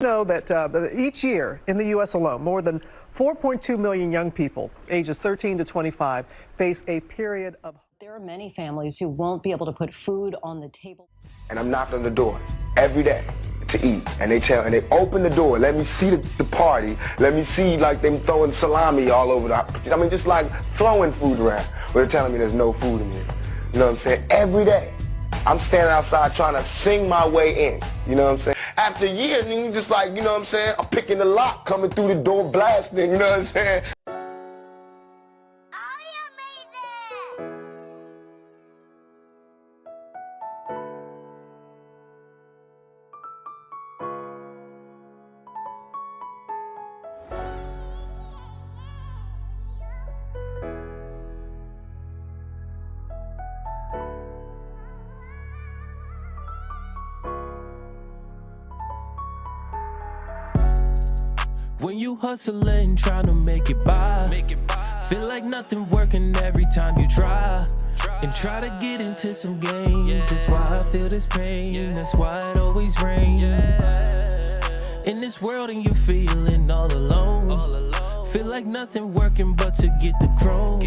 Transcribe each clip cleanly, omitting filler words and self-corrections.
Know that each year in the U.S. alone, more than 4.2 million young people ages 13 to 25 face a period of. There are many families who won't be able to put food on the table. And I'm knocking on the door every day to eat, and they open the door, let me see the party, let me see like them throwing salami all over just like throwing food around. But they're telling me there's no food in here. You know what I'm saying? Every day. I'm standing outside trying to sing my way in. You know what I'm saying? After a year, you just like, you know what I'm saying? I'm picking the lock, coming through the door, blasting, you know what I'm saying? When you hustling, trying to make it by, feel like nothing working every time you try, and try to get into some games. That's why I feel this pain, that's why it always rains. In this world and you feeling all alone, feel like nothing working but to get the chrome,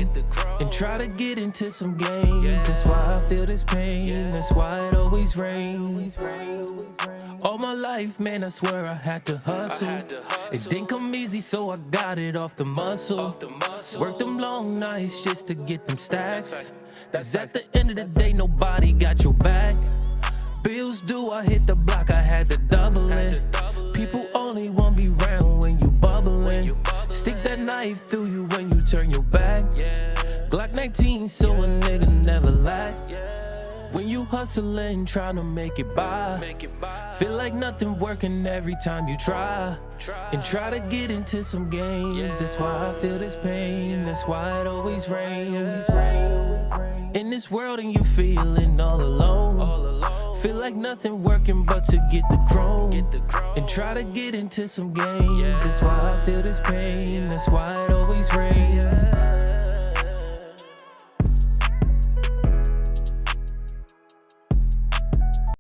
and try to get into some games. That's why I feel this pain, that's why it always rains. All my life, man, I swear I had to hustle. It didn't come easy, so I got it off the muscle. Worked them long nights just to get them stacks. Cause at the end of the day, nobody got your back. Bills due, I hit the block, I had to double it. People only want me round when you bubbling. Stick that knife through you when you turn your back. Glock 19, so a nigga never lack. When you hustling, trying to make it by, feel like nothing working every time you try, and try to get into some games. That's why I feel this pain, that's why it always rains. In this world and you feeling all alone, feel like nothing working but to get the chrome, and try to get into some games. That's why I feel this pain, that's why it always rains.